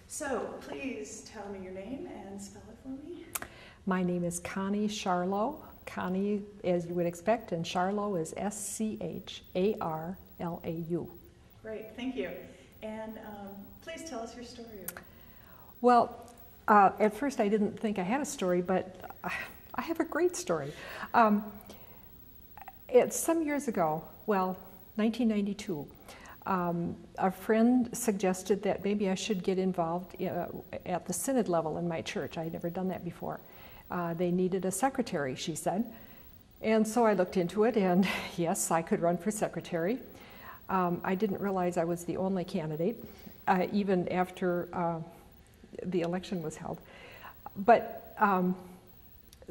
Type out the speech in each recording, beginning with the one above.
So please tell me your name and spell it for me. My name is Connie Scharlau. Connie, as you would expect, and Scharlau is S-C-H-A-R-L-A-U. Great, thank you. And please tell us your story. Well, at first I didn't think I had a story, but I have a great story. It's some years ago, well, 1992, a friend suggested that maybe I should get involved at the synod level in my church. I had never done that before. They needed a secretary, she said. And so I looked into it, and yes, I could run for secretary. I didn't realize I was the only candidate, even after the election was held. But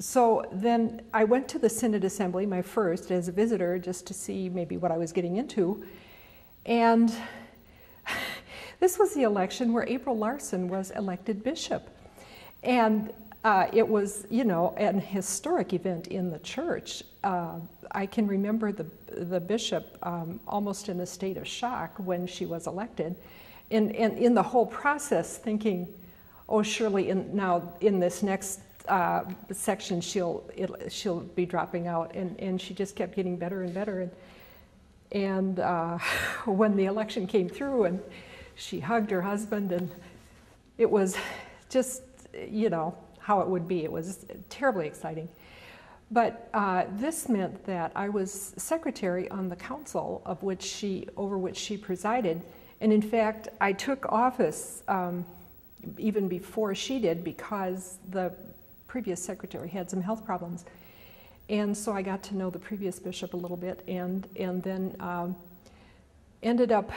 so then I went to the Synod Assembly, my first, as a visitor, just to see maybe what I was getting into. And this was the election where April Larson was elected bishop. And it was, you know, an historic event in the church. I can remember the bishop almost in a state of shock when she was elected. And in the whole process thinking, oh, surely now in this next section she'll be dropping out. And she just kept getting better and better. And when the election came through and she hugged her husband, and it was just, you know, how it would be. It was terribly exciting. But this meant that I was secretary on the council over which she presided. And in fact, I took office even before she did, because the previous secretary had some health problems. And so I got to know the previous bishop a little bit, and then ended up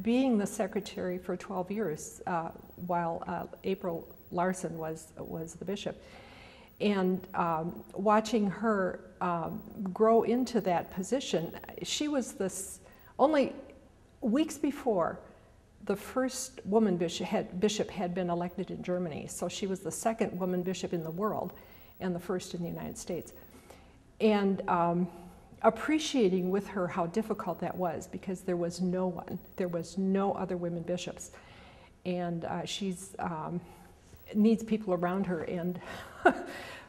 being the secretary for 12 years while April Larson was the bishop. And watching her grow into that position, she was only weeks before the first woman bishop had been elected in Germany. So she was the second woman bishop in the world and the first in the United States. And appreciating with her how difficult that was, because there was no other women bishops. And she's needs people around her, and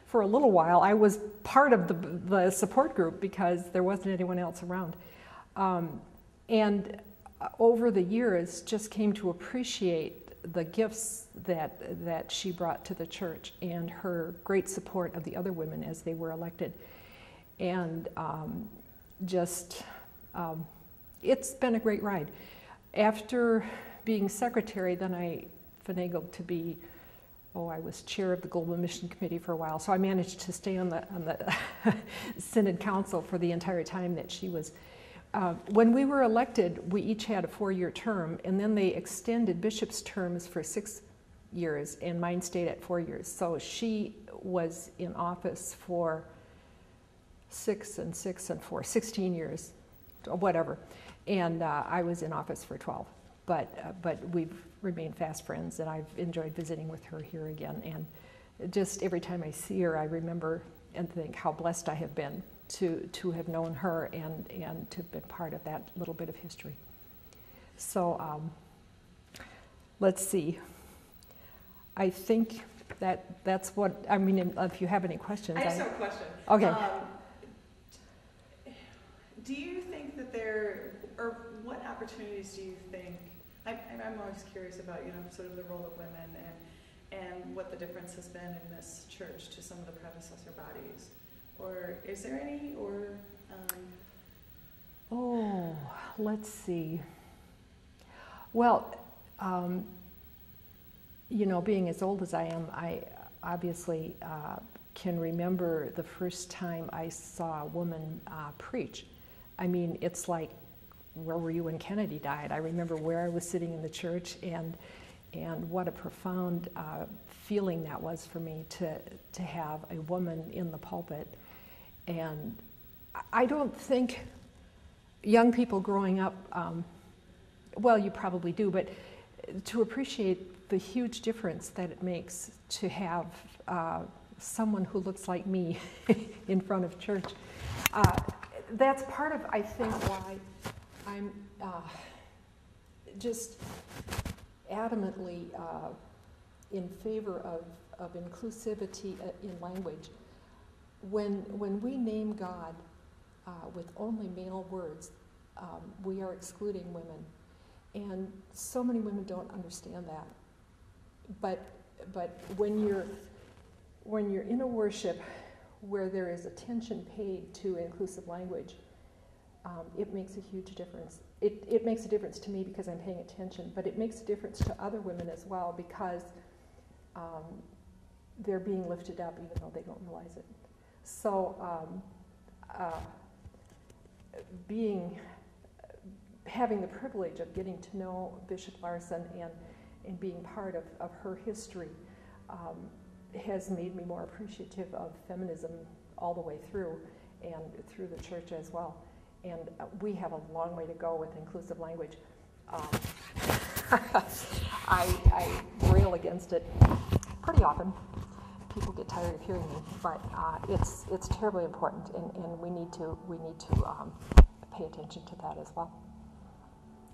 for a little while I was part of the support group because there wasn't anyone else around. And over the years just came to appreciate the gifts that she brought to the church, and her great support of the other women as they were elected. And it's been a great ride. After being secretary, then I finagled to be, I was chair of the Global Mission Committee for a while, so I managed to stay on the Synod Council for the entire time that she was. When we were elected, we each had a 4-year term, and then they extended bishops' terms for 6 years, and mine stayed at 4 years. So she was in office for 6 and 16 years, or whatever, and I was in office for 12. But we've remained fast friends, and I've enjoyed visiting with her here again. And just every time I see her, I remember and think how blessed I have been to have known her and to have been part of that little bit of history. So let's see. I think that's what, I mean, if you have any questions. I just have a question. Okay. Do you think that or what opportunities do you think, I'm always curious about, you know, sort of the role of women and what the difference has been in this church to some of the predecessor bodies. Or is there any, or? Let's see. Well, you know, being as old as I am, I obviously can remember the first time I saw a woman preach. I mean, it's like, where were you when Kennedy died? I remember where I was sitting in the church, and what a profound feeling that was for me to have a woman in the pulpit. And I don't think young people growing up, well, you probably do, but to appreciate the huge difference that it makes to have someone who looks like me in front of church. That's part of, I think, why I'm just adamantly in favor of inclusivity in language. When we name God with only male words, we are excluding women. And so many women don't understand that. But when you're in a worship where there is attention paid to inclusive language, it makes a huge difference. It makes a difference to me because I'm paying attention, but it makes a difference to other women as well because they're being lifted up even though they don't realize it. So having the privilege of getting to know Bishop Larson and being part of her history has made me more appreciative of feminism all the way through and through the church as well. And we have a long way to go with inclusive language. I rail against it pretty often. People get tired of hearing me, but it's terribly important, and we need to pay attention to that as well.